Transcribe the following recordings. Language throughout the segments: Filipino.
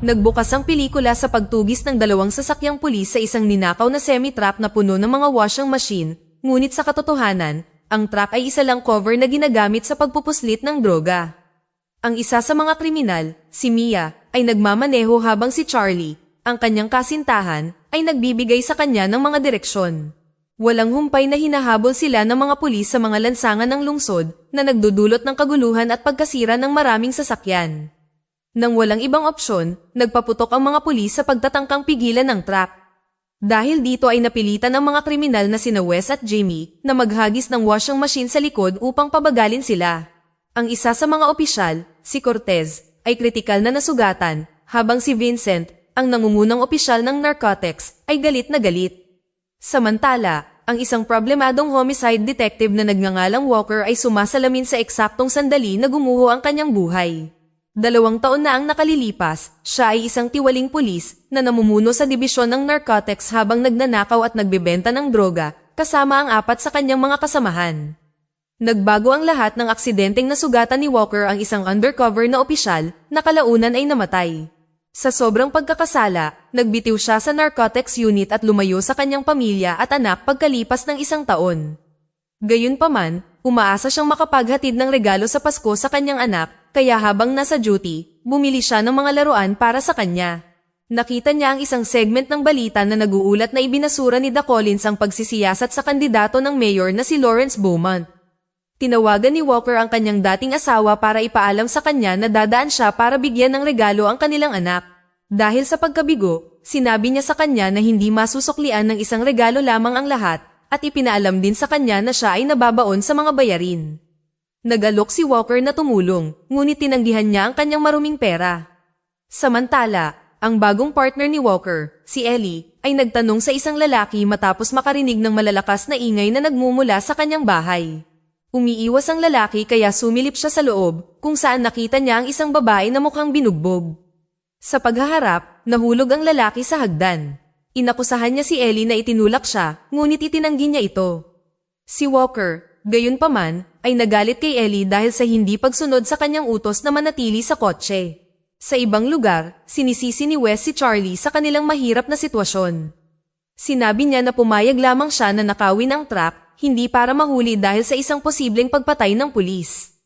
Nagbukas ang pelikula sa pagtugis ng dalawang sasakyang pulis sa isang ninakaw na semi-truck na puno ng mga washing machine, ngunit sa katotohanan, ang truck ay isa lang cover na ginagamit sa pagpupuslit ng droga. Ang isa sa mga kriminal, si Mia, ay nagmamaneho habang si Charlie, ang kanyang kasintahan, ay nagbibigay sa kanya ng mga direksyon. Walang humpay na hinahabol sila ng mga pulis sa mga lansangan ng lungsod na nagdudulot ng kaguluhan at pagkasira ng maraming sasakyan. Nang walang ibang opsyon, nagpaputok ang mga pulis sa pagtatangkang pigilan ng truck. Dahil dito ay napilitan ang mga kriminal na sina Wes at Jamie na maghagis ng washing machine sa likod upang pabagalin sila. Ang isa sa mga opisyal, si Cortez, ay kritikal na nasugatan, habang si Vincent, ang nangungunang opisyal ng narcotics, ay galit na galit. Samantala, ang isang problemadong homicide detective na nagngangalang Walker ay sumasalamin sa eksaktong sandali na gumuho ang kanyang buhay. 2 taon na ang nakalilipas, siya ay isang tiwaling pulis na namumuno sa dibisyon ng narcotics habang nagnanakaw at nagbebenta ng droga, kasama ang 4 sa kanyang mga kasamahan. Nagbago ang lahat ng aksidenteng nasugatan ni Walker ang isang undercover na opisyal na kalaunan ay namatay. Sa sobrang pagkakasala, nagbitiw siya sa narcotics unit at lumayo sa kanyang pamilya at anak pagkalipas ng 1 taon. Gayunpaman, umaasa siyang makapaghatid ng regalo sa Pasko sa kanyang anak, kaya habang nasa duty, bumili siya ng mga laruan para sa kanya. Nakita niya ang isang segment ng balita na naguulat na ibinasura ni Da Collins ang pagsisiyasat sa kandidato ng mayor na si Lawrence Beaumont. Tinawagan ni Walker ang kanyang dating asawa para ipaalam sa kanya na dadaan siya para bigyan ng regalo ang kanilang anak. Dahil sa pagkabigo, sinabi niya sa kanya na hindi masusuklian ng isang regalo lamang ang lahat at ipinaalam din sa kanya na siya ay nababaon sa mga bayarin. Nag-alok si Walker na tumulong, ngunit tinanggihan niya ang kanyang maruming pera. Samantala, ang bagong partner ni Walker, si Ellie, ay nagtanong sa isang lalaki matapos makarinig ng malalakas na ingay na nagmumula sa kanyang bahay. Umiiwas ang lalaki kaya sumilip siya sa loob, kung saan nakita niya ang isang babae na mukhang binugbog. Sa paghaharap, nahulog ang lalaki sa hagdan. Inakusahan niya si Ellie na itinulak siya, ngunit itinanggi niya ito. Si Walker, gayunpaman, ay nagalit kay Ellie dahil sa hindi pagsunod sa kanyang utos na manatili sa kotse. Sa ibang lugar, sinisisi ni Wes si Charlie sa kanilang mahirap na sitwasyon. Sinabi niya na pumayag lamang siya na nakawin ang truck, hindi para mahuli dahil sa isang posibleng pagpatay ng pulis.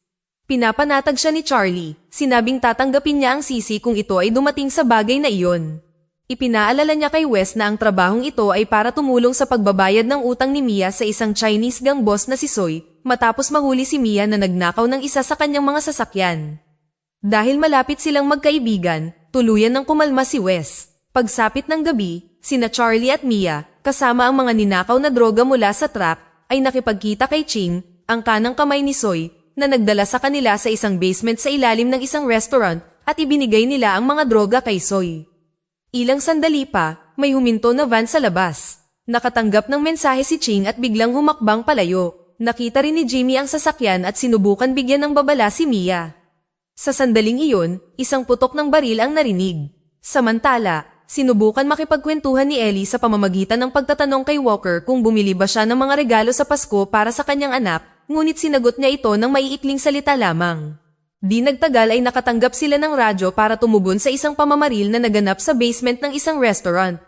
Pinapanatag siya ni Charlie, sinabing tatanggapin niya ang sisi kung ito ay dumating sa bagay na iyon. Ipinaalala niya kay Wes na ang trabahong ito ay para tumulong sa pagbabayad ng utang ni Mia sa isang Chinese gang boss na si Soy, matapos mahuli si Mia na nagnakaw ng isa sa kanyang mga sasakyan. Dahil malapit silang magkaibigan, tuluyan ng kumalma si Wes. Pagsapit ng gabi, sina Charlie at Mia, kasama ang mga ninakaw na droga mula sa truck, ay nakipagkita kay Ching, ang kanang kamay ni Soy, na nagdala sa kanila sa isang basement sa ilalim ng isang restaurant at ibinigay nila ang mga droga kay Soy. Ilang sandali pa, may huminto na van sa labas. Nakatanggap ng mensahe si Ching at biglang humakbang palayo. Nakita rin ni Jimmy ang sasakyan at sinubukan bigyan ng babala si Mia. Sa sandaling iyon, isang putok ng baril ang narinig. Samantala, sinubukan makipagkwentuhan ni Ellie sa pamamagitan ng pagtatanong kay Walker kung bumili ba siya ng mga regalo sa Pasko para sa kanyang anak, ngunit sinagot niya ito ng maiikling salita lamang. Di nagtagal ay nakatanggap sila ng radyo para tumugon sa isang pamamaril na naganap sa basement ng isang restaurant.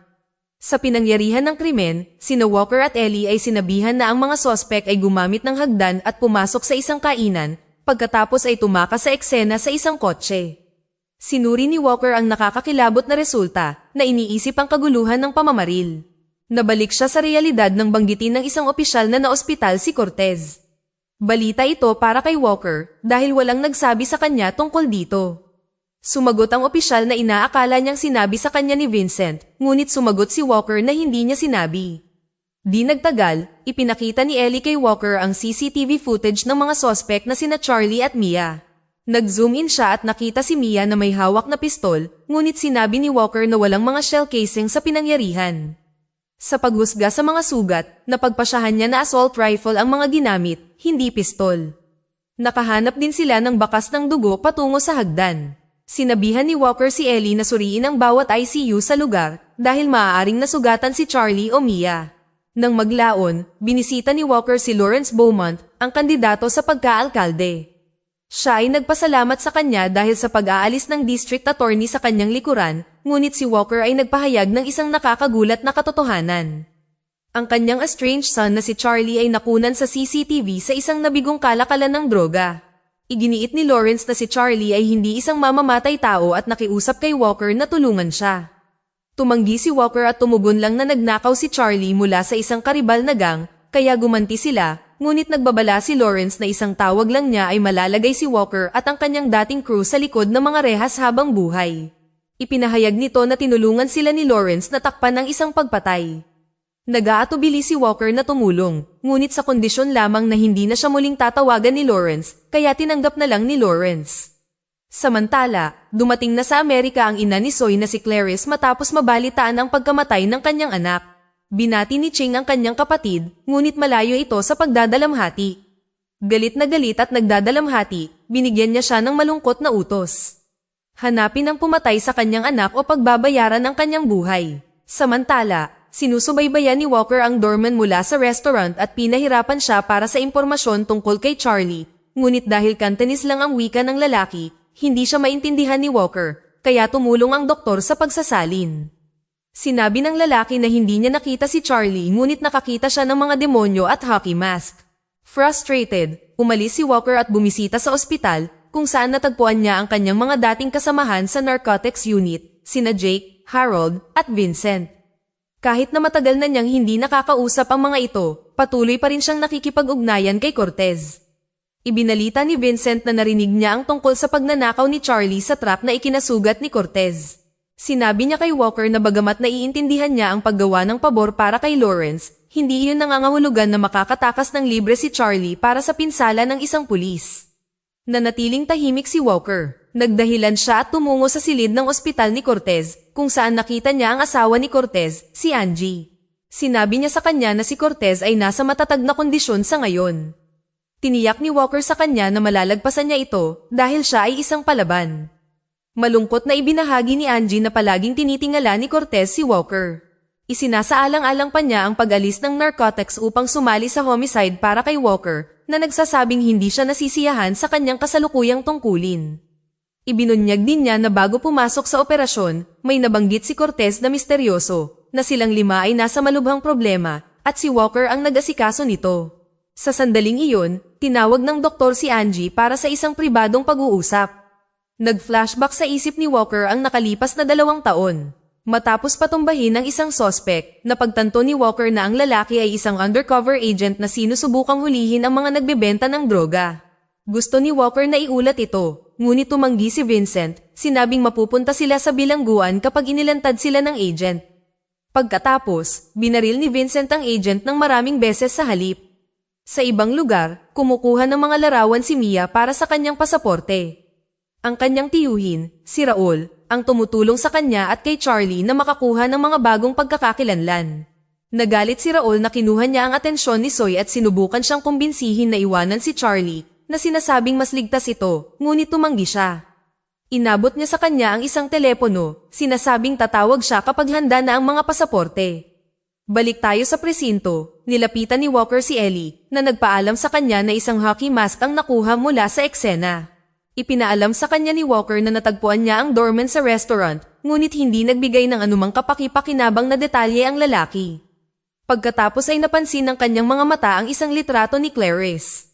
Sa pinangyarihan ng krimen, sina Walker at Ellie ay sinabihan na ang mga sospek ay gumamit ng hagdan at pumasok sa isang kainan, pagkatapos ay tumakas sa eksena sa isang kotse. Sinuri ni Walker ang nakakakilabot na resulta na iniisip ang kaguluhan ng pamamaril. Nabalik siya sa realidad nang banggitin ng isang opisyal na naospital si Cortez. Balita ito para kay Walker dahil walang nagsabi sa kanya tungkol dito. Sumagot ang opisyal na inaakala niyang sinabi sa kanya ni Vincent, ngunit sumagot si Walker na hindi niya sinabi. Di nagtagal, ipinakita ni Ellie kay Walker ang CCTV footage ng mga sospek na sina Charlie at Mia. Nag-zoom in siya at nakita si Mia na may hawak na pistol, ngunit sinabi ni Walker na walang mga shell casing sa pinangyarihan. Sa paghusga sa mga sugat, napagpasyahan niya na assault rifle ang mga ginamit, hindi pistol. Nakahanap din sila ng bakas ng dugo patungo sa hagdan. Sinabihan ni Walker si Ellie na suriin ang bawat ICU sa lugar dahil maaaring nasugatan si Charlie o Mia. Nang maglaon, binisita ni Walker si Lawrence Beaumont, ang kandidato sa pagkaalkalde. Siya ay nagpasalamat sa kanya dahil sa pag-aalis ng district attorney sa kanyang likuran, ngunit si Walker ay nagpahayag ng isang nakakagulat na katotohanan. Ang kanyang estranged son na si Charlie ay nakunan sa CCTV sa isang nabigong kalakalan ng droga. Iginiit ni Lawrence na si Charlie ay hindi isang mamamatay tao at nakiusap kay Walker na tulungan siya. Tumanggi si Walker at tumugon lang na nagnakaw si Charlie mula sa isang karibal na gang, kaya gumanti sila, ngunit nagbabala si Lawrence na isang tawag lang niya ay malalagay si Walker at ang kanyang dating crew sa likod ng mga rehas habang buhay. Ipinahayag nito na tinulungan sila ni Lawrence na takpan ng isang pagpatay. Nag-aatubili si Walker na tumulong, ngunit sa kondisyon lamang na hindi na siya muling tatawagan ni Lawrence, kaya tinanggap na lang ni Lawrence. Samantala, dumating na sa Amerika ang ina ni Zoe na si Clarice matapos mabalitaan ang pagkamatay ng kanyang anak. Binati ni Ching ang kanyang kapatid, ngunit malayo ito sa pagdadalamhati. Galit na galit at nagdadalamhati, binigyan niya siya ng malungkot na utos. Hanapin ang pumatay sa kanyang anak o pagbabayaran ang kanyang buhay. Samantala, sinusubaybayan ni Walker ang doorman mula sa restaurant at pinahirapan siya para sa impormasyon tungkol kay Charlie, ngunit dahil Cantonese lang ang wika ng lalaki, hindi siya maintindihan ni Walker, kaya tumulong ang doktor sa pagsasalin. Sinabi ng lalaki na hindi niya nakita si Charlie ngunit nakakita siya ng mga demonyo at hockey mask. Frustrated, umalis si Walker at bumisita sa ospital kung saan natagpuan niya ang kanyang mga dating kasamahan sa narcotics unit, sina Jake, Harold, at Vincent. Kahit na matagal na niyang hindi nakakausap ang mga ito, patuloy pa rin siyang nakikipag-ugnayan kay Cortez. Ibinalita ni Vincent na narinig niya ang tungkol sa pagnanakaw ni Charlie sa trap na ikinasugat ni Cortez. Sinabi niya kay Walker na bagamat naiintindihan niya ang paggawa ng pabor para kay Lawrence, hindi iyon nangangahulugan na makakatakas ng libre si Charlie para sa pinsala ng isang pulis. Nanatiling tahimik si Walker. Nagdahilan siya at tumungo sa silid ng ospital ni Cortez, kung saan nakita niya ang asawa ni Cortez, si Angie. Sinabi niya sa kanya na si Cortez ay nasa matatag na kondisyon sa ngayon. Tiniyak ni Walker sa kanya na malalagpasan niya ito dahil siya ay isang palaban. Malungkot na ibinahagi ni Angie na palaging tinitingala ni Cortez si Walker. Isinasaalang-alang pa niya ang pag-alis ng narcotics upang sumali sa homicide para kay Walker na nagsasabing hindi siya nasisiyahan sa kanyang kasalukuyang tungkulin. Ibinunyag din niya na bago pumasok sa operasyon, may nabanggit si Cortez na misteryoso, na silang 5 ay nasa malubhang problema at si Walker ang nag-asikaso nito. Sa sandaling iyon, tinawag ng doktor si Angie para sa isang pribadong pag-uusap. Nag-flashback sa isip ni Walker ang nakalipas na 2 taon. Matapos patumbahin ng isang sospek, napagtanto ni Walker na ang lalaki ay isang undercover agent na sinusubukang hulihin ang mga nagbebenta ng droga. Gusto ni Walker na iulat ito, ngunit tumanggi si Vincent, sinabing mapupunta sila sa bilangguan kapag inilantad sila ng agent. Pagkatapos, binaril ni Vincent ang agent ng maraming beses sa halip. Sa ibang lugar, kumukuha ng mga larawan si Mia para sa kanyang pasaporte. Ang kanyang tiyuhin, si Raul, ang tumutulong sa kanya at kay Charlie na makakuha ng mga bagong pagkakakilanlan. Nagalit si Raul na kinuha niya ang atensyon ni Zoe at sinubukan siyang kumbinsihin na iwanan si Charlie, na sinasabing mas ligtas ito, ngunit tumanggi siya. Inabot niya sa kanya ang isang telepono, sinasabing tatawag siya kapag handa na ang mga pasaporte. Balik tayo sa presinto, nilapitan ni Walker si Ellie, na nagpaalam sa kanya na isang hockey mask ang nakuha mula sa eksena. Ipinaalam sa kanya ni Walker na natagpuan niya ang doorman sa restaurant, ngunit hindi nagbigay ng anumang kapaki-pakinabang na detalye ang lalaki. Pagkatapos ay napansin ng kanyang mga mata ang isang litrato ni Clarice.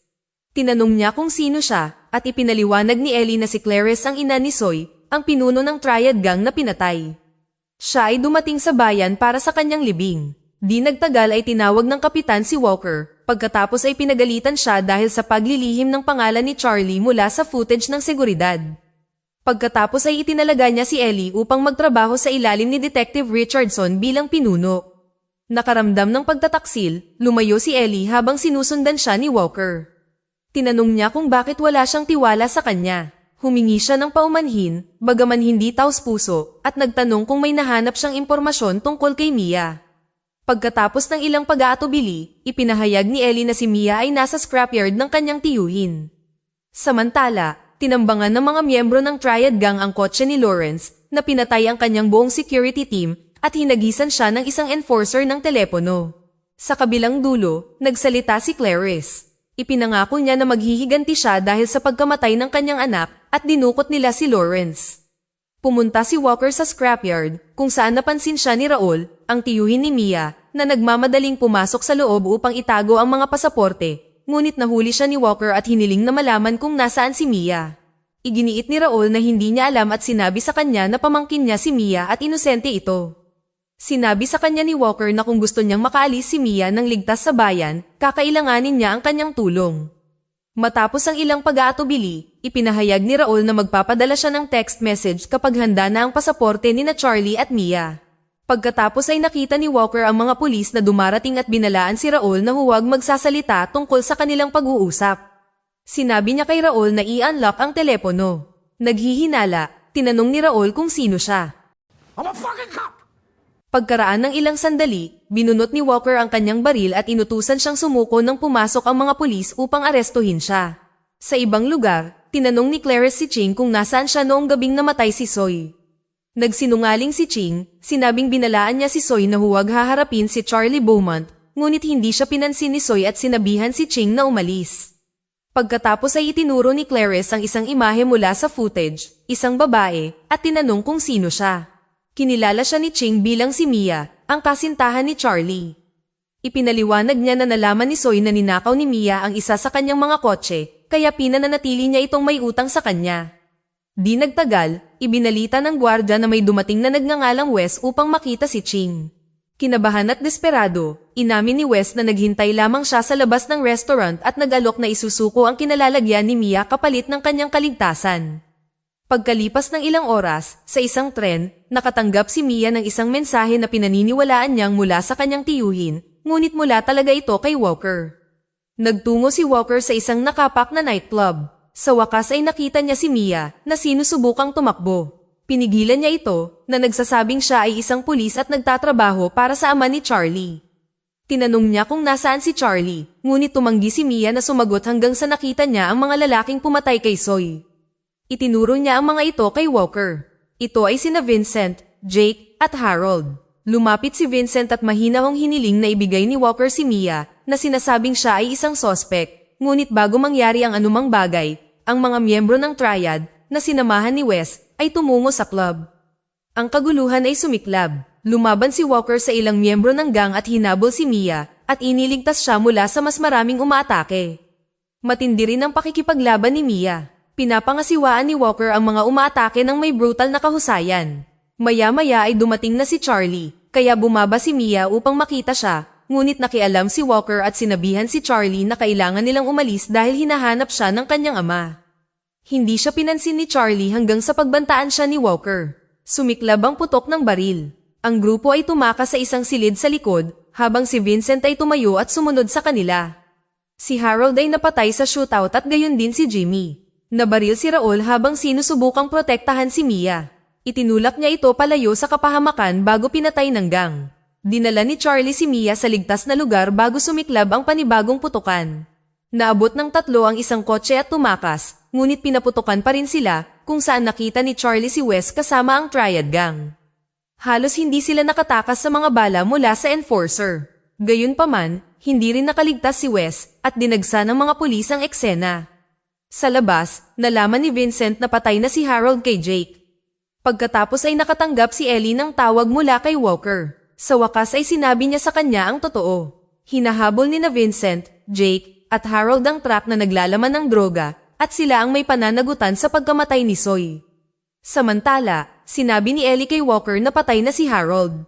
Tinanong niya kung sino siya, at ipinaliwanag ni Ellie na si Clarice ang ina ni Zoe, ang pinuno ng triad gang na pinatay. Siya ay dumating sa bayan para sa kanyang libing. Di nagtagal ay tinawag ng kapitan si Walker, pagkatapos ay pinagalitan siya dahil sa paglilihim ng pangalan ni Charlie mula sa footage ng seguridad. Pagkatapos ay itinalaga niya si Ellie upang magtrabaho sa ilalim ni Detective Richardson bilang pinuno. Nakaramdam ng pagtataksil, lumayo si Ellie habang sinusundan siya ni Walker. Tinanong niya kung bakit wala siyang tiwala sa kanya. Humingi siya ng paumanhin, bagaman hindi taos-puso, at nagtanong kung may nahanap siyang impormasyon tungkol kay Mia. Pagkatapos ng ilang pag-aatubili, ipinahayag ni Ellie na si Mia ay nasa scrapyard ng kanyang tiyuhin. Samantala, tinambangan ng mga miyembro ng triad gang ang kotse ni Lawrence na pinatay ang kanyang buong security team at hinagisan siya ng isang enforcer ng telepono. Sa kabilang dulo, nagsalita si Clarice. Ipinangako niya na maghihiganti siya dahil sa pagkamatay ng kanyang anak at dinukot nila si Lawrence. Pumunta si Walker sa scrapyard kung saan napansin siya ni Raul, ang tiyuhin ni Mia, na nagmamadaling pumasok sa loob upang itago ang mga pasaporte, ngunit nahuli siya ni Walker at hiniling na malaman kung nasaan si Mia. Iginiit ni Raul na hindi niya alam at sinabi sa kanya na pamangkin niya si Mia at inosente ito. Sinabi sa kanya ni Walker na kung gusto niyang makaalis si Mia ng ligtas sa bayan, kakailanganin niya ang kanyang tulong. Matapos ang ilang pag-aatubili, ipinahayag ni Raul na magpapadala siya ng text message kapag handa na ang pasaporte ni na Charlie at Mia. Pagkatapos ay nakita ni Walker ang mga pulis na dumarating at binalaan si Raul na huwag magsasalita tungkol sa kanilang pag-uusap. Sinabi niya kay Raul na i-unlock ang telepono. Naghihinala, tinanong ni Raul kung sino siya. I'm a fucking cop! Pagkaraan ng ilang sandali, binunot ni Walker ang kanyang baril at inutusan siyang sumuko nang pumasok ang mga pulis upang arestuhin siya. Sa ibang lugar, tinanong ni Clarice si Ching kung nasaan siya noong gabing namatay si Soy. Nagsinungaling si Ching, sinabing binalaan niya si Soy na huwag haharapin si Charlie Beaumont, ngunit hindi siya pinansin ni Soy at sinabihan si Ching na umalis. Pagkatapos ay itinuro ni Clarice ang isang imahe mula sa footage, isang babae, at tinanong kung sino siya. Kinilala siya ni Ching bilang si Mia, ang kasintahan ni Charlie. Ipinaliwanag niya na nalaman ni Soy na ninakaw ni Mia ang isa sa kanyang mga kotse, kaya pinananatili niya itong may utang sa kanya. Di nagtagal, ibinalita ng gwardya na may dumating na nagngangalang Wes upang makita si Ching. Kinabahan at desperado, inamin ni Wes na naghintay lamang siya sa labas ng restaurant at nag-alok na isusuko ang kinalalagyan ni Mia kapalit ng kanyang kaligtasan. Pagkalipas ng ilang oras, sa isang tren, nakatanggap si Mia ng isang mensahe na pinaniniwalaan niyang mula sa kanyang tiyuhin, ngunit mula talaga ito kay Walker. Nagtungo si Walker sa isang nakapak na nightclub. Sa wakas ay nakita niya si Mia na sinusubukang tumakbo. Pinigilan niya ito na nagsasabing siya ay isang pulis at nagtatrabaho para sa ama ni Charlie. Tinanong niya kung nasaan si Charlie, ngunit tumanggi si Mia na sumagot hanggang sa nakita niya ang mga lalaking pumatay kay Soy. Itinuro niya ang mga ito kay Walker. Ito ay sina Vincent, Jake, at Harold. Lumapit si Vincent at mahinahong hiniling na ibigay ni Walker si Mia na sinasabing siya ay isang sospek. Ngunit bago mangyari ang anumang bagay, ang mga miyembro ng triad na sinamahan ni Wes ay tumungo sa club. Ang kaguluhan ay sumiklab. Lumaban si Walker sa ilang miyembro ng gang at hinabol si Mia at iniligtas siya mula sa mas maraming umaatake. Matindi rin ang pakikipaglaban ni Mia. Pinapangasiwaan ni Walker ang mga umaatake ng may brutal na kahusayan. Maya-maya ay dumating na si Charlie, kaya bumaba si Mia upang makita siya, ngunit nakialam si Walker at sinabihan si Charlie na kailangan nilang umalis dahil hinahanap siya ng kanyang ama. Hindi siya pinansin ni Charlie hanggang sa pagbantaan siya ni Walker. Sumiklab ang putok ng baril. Ang grupo ay tumakas sa isang silid sa likod, habang si Vincent ay tumayo at sumunod sa kanila. Si Harold ay napatay sa shootout at gayon din si Jimmy. Nabaril si Raul habang sinusubukang protektahan si Mia. Itinulak niya ito palayo sa kapahamakan bago pinatay ng gang. Dinala ni Charlie si Mia sa ligtas na lugar bago sumiklab ang panibagong putukan. Naabot ng tatlo ang isang kotse at tumakas, ngunit pinaputukan pa rin sila kung saan nakita ni Charlie si Wes kasama ang triad gang. Halos hindi sila nakatakas sa mga bala mula sa enforcer. Gayunpaman, hindi rin nakaligtas si Wes at dinagsa ng mga pulis ang eksena. Sa labas, nalaman ni Vincent na patay na si Harold kay Jake. Pagkatapos ay nakatanggap si Ellie ng tawag mula kay Walker. Sa wakas ay sinabi niya sa kanya ang totoo. Hinahabol ni na Vincent, Jake, at Harold ang truck na naglalaman ng droga at sila ang may pananagutan sa pagkamatay ni Soy. Samantala, sinabi ni Ellie kay Walker na patay na si Harold.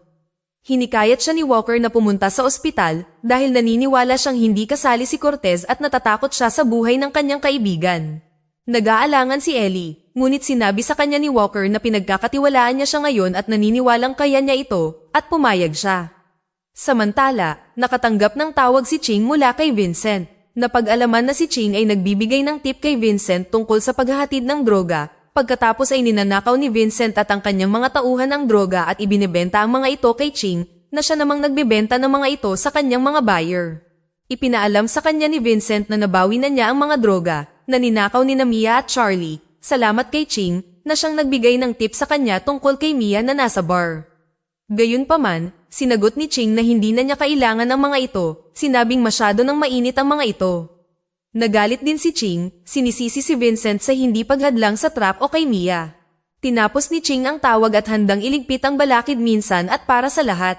Hinikayat siya ni Walker na pumunta sa ospital dahil naniniwala siyang hindi kasali si Cortez at natatakot siya sa buhay ng kanyang kaibigan. Nag-aalangan si Ellie, ngunit sinabi sa kanya ni Walker na pinagkakatiwalaan niya siya ngayon at naniniwalang kaya niya ito at pumayag siya. Samantala, nakatanggap ng tawag si Ching mula kay Vincent. Napag-alaman na si Ching ay nagbibigay ng tip kay Vincent tungkol sa paghahatid ng droga. Pagkatapos ay ninanakaw ni Vincent at ang kanyang mga tauhan ng droga at ibinebenta ang mga ito kay Ching na siya namang nagbebenta ng mga ito sa kanyang mga buyer. Ipinaalam sa kanya ni Vincent na nabawi na niya ang mga droga na ninakaw ni Mia at Charlie, salamat kay Ching na siyang nagbigay ng tip sa kanya tungkol kay Mia na nasa bar. Gayunpaman, sinagot ni Ching na hindi na niya kailangan ang mga ito, sinabing masyado nang mainit ang mga ito. Nagalit din si Ching, sinisisi si Vincent sa hindi paghadlang sa trap o kay Mia. Tinapos ni Ching ang tawag at handang iligpit ang balakid minsan at para sa lahat.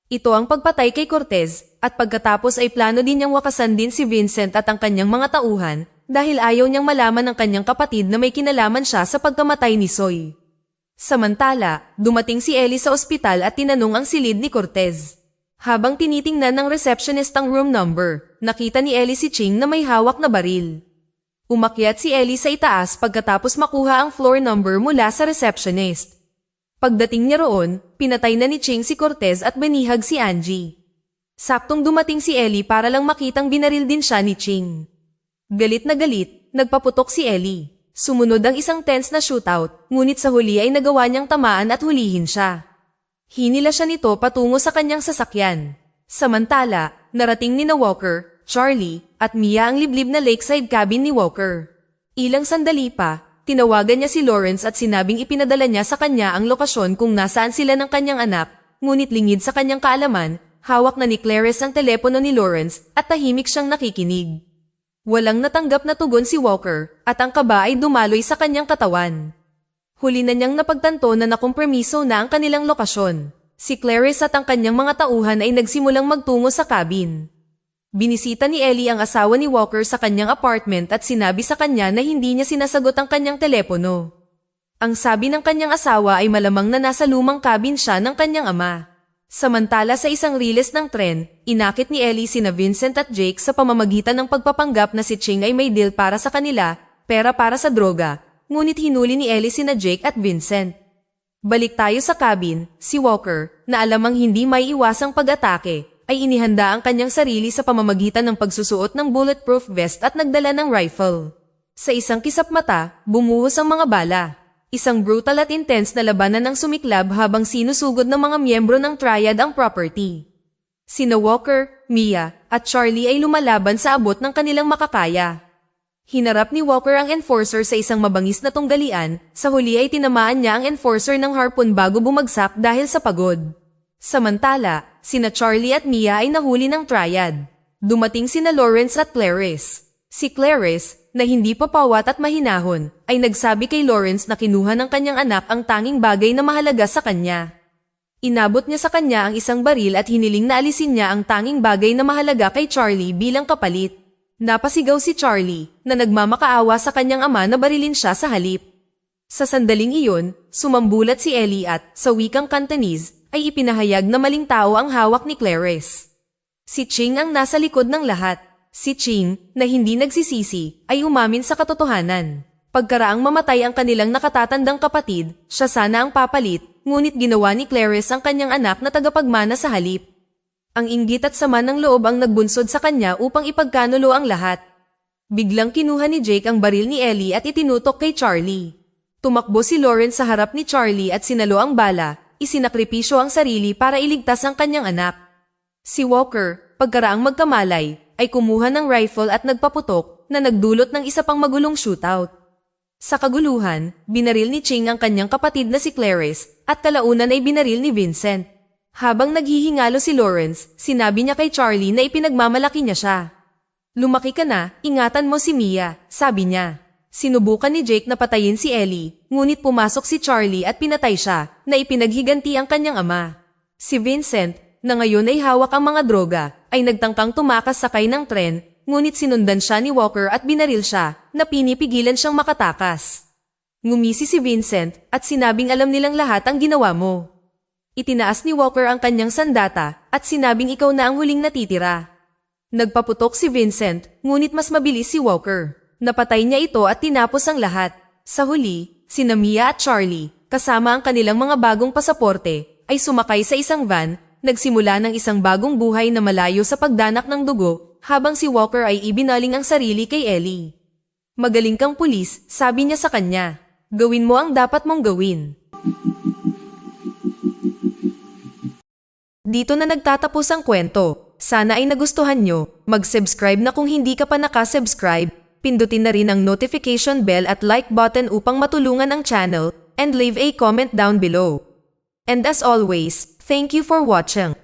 Ito ang pagpatay kay Cortez, at pagkatapos ay plano din niyang wakasan din si Vincent at ang kanyang mga tauhan, dahil ayaw niyang malaman ng kanyang kapatid na may kinalaman siya sa pagkamatay ni Soy. Samantala, dumating si Ellie sa ospital at tinanong ang silid ni Cortez. Habang tinitingnan ng receptionist ang room number, nakita ni Ellie si Ching na may hawak na baril. Umakyat si Ellie sa itaas pagkatapos makuha ang floor number mula sa receptionist. Pagdating niya roon, pinatay na ni Ching si Cortez at binihag si Angie. Saktong dumating si Ellie para lang makitang binaril din siya ni Ching. Galit na galit, nagpaputok si Ellie. Sumunod ang isang tense na shootout, ngunit sa huli ay nagawa niyang tamaan at hulihin siya. Hinila siya nito patungo sa kanyang sasakyan. Samantala, narating ni Walker, Charlie, at Mia ang liblib na lakeside cabin ni Walker. Ilang sandali pa, tinawagan niya si Lawrence at sinabing ipinadala niya sa kanya ang lokasyon kung nasaan sila ng kanyang anak, ngunit lingid sa kanyang kaalaman, hawak na ni Clarice ang telepono ni Lawrence at tahimik siyang nakikinig. Walang natanggap na tugon si Walker at ang kaba ay dumaloy sa kanyang katawan. Huli na niyang napagtanto na nakompromiso na ang kanilang lokasyon. Si Clarice at ang kanyang mga tauhan ay nagsimulang magtungo sa cabin. Binisita ni Ellie ang asawa ni Walker sa kanyang apartment at sinabi sa kanya na hindi niya sinasagot ang kanyang telepono. Ang sabi ng kanyang asawa ay malamang na nasa lumang cabin siya ng kanyang ama. Samantala sa isang riles ng tren, inakit ni Ellie sina Vincent at Jake sa pamamagitan ng pagpapanggap na si Ching ay may deal para sa kanila, pera para sa droga. Ngunit hinuli ni Ellie sina Jake at Vincent. Balik tayo sa cabin, si Walker, na alamang hindi may iwasang pag-atake, ay inihanda ang kanyang sarili sa pamamagitan ng pagsusuot ng bulletproof vest at nagdala ng rifle. Sa isang kisap mata, bumuhos ang mga bala. Isang brutal at intense na labanan ang sumiklab habang sinusugod ng mga miyembro ng Triad ang property. Sina Walker, Mia, at Charlie ay lumalaban sa abot ng kanilang makakaya. Hinarap ni Walker ang enforcer sa isang mabangis na tunggalian, sa huli ay tinamaan niya ang enforcer ng harpoon bago bumagsak dahil sa pagod. Samantala, sina Charlie at Mia ay nahuli ng Triad. Dumating sina Lawrence at Clarice. Si Clarice, na hindi pa pawat at mahinahon, ay nagsabi kay Lawrence na kinuha ng kanyang anak ang tanging bagay na mahalaga sa kanya. Inabot niya sa kanya ang isang baril at hiniling na alisin niya ang tanging bagay na mahalaga kay Charlie bilang kapalit. Napasigaw si Charlie na nagmamakaawa sa kanyang ama na barilin siya sa halip. Sa sandaling iyon, sumambulat si Ellie at, sa wikang Cantonese, ay ipinahayag na maling tao ang hawak ni Clarice. Si Ching ang nasa likod ng lahat. Si Ching, na hindi nagsisisi, ay umamin sa katotohanan. Pagkaraang mamatay ang kanilang nakatatandang kapatid, siya sana ang papalit, ngunit ginawa ni Clarice ang kanyang anak na tagapagmana sa halip. Ang inggit at sama ng loob ang nagbunsod sa kanya upang ipagkanulo ang lahat. Biglang kinuha ni Jake ang baril ni Ellie at itinutok kay Charlie. Tumakbo si Lawrence sa harap ni Charlie at sinalo ang bala, isinakripisyo ang sarili para iligtas ang kanyang anak. Si Walker, pagkaraang magkamalay, ay kumuha ng rifle at nagpaputok na nagdulot ng isa pang magulong shootout. Sa kaguluhan, binaril ni Ching ang kanyang kapatid na si Clarice at kalaunan ay binaril ni Vincent. Habang naghihingalo si Lawrence, sinabi niya kay Charlie na ipinagmamalaki niya siya. Lumaki ka na, ingatan mo si Mia, sabi niya. Sinubukan ni Jake na patayin si Ellie, ngunit pumasok si Charlie at pinatay siya, na ipinaghiganti ang kanyang ama. Si Vincent, na ngayon ay hawak ang mga droga, ay nagtangkang tumakas sakay ng tren, ngunit sinundan siya ni Walker at binaril siya, na pinipigilan siyang makatakas. Ngumisi si Vincent at sinabing alam nilang lahat ang ginawa mo. Itinaas ni Walker ang kanyang sandata at sinabing ikaw na ang huling natitira. Nagpaputok si Vincent, ngunit mas mabilis si Walker. Napatay niya ito at tinapos ang lahat. Sa huli, sina Mia at Charlie, kasama ang kanilang mga bagong pasaporte, ay sumakay sa isang van, nagsimula ng isang bagong buhay na malayo sa pagdanak ng dugo, habang si Walker ay ibinaling ang sarili kay Ellie. Magaling kang pulis, sabi niya sa kanya. Gawin mo ang dapat mong gawin. Dito na nagtatapos ang kwento. Sana ay nagustuhan nyo. Mag-subscribe na kung hindi ka pa nakasubscribe. Pindutin na rin ang notification bell at like button upang matulungan ang channel, and leave a comment down below. And as always, thank you for watching.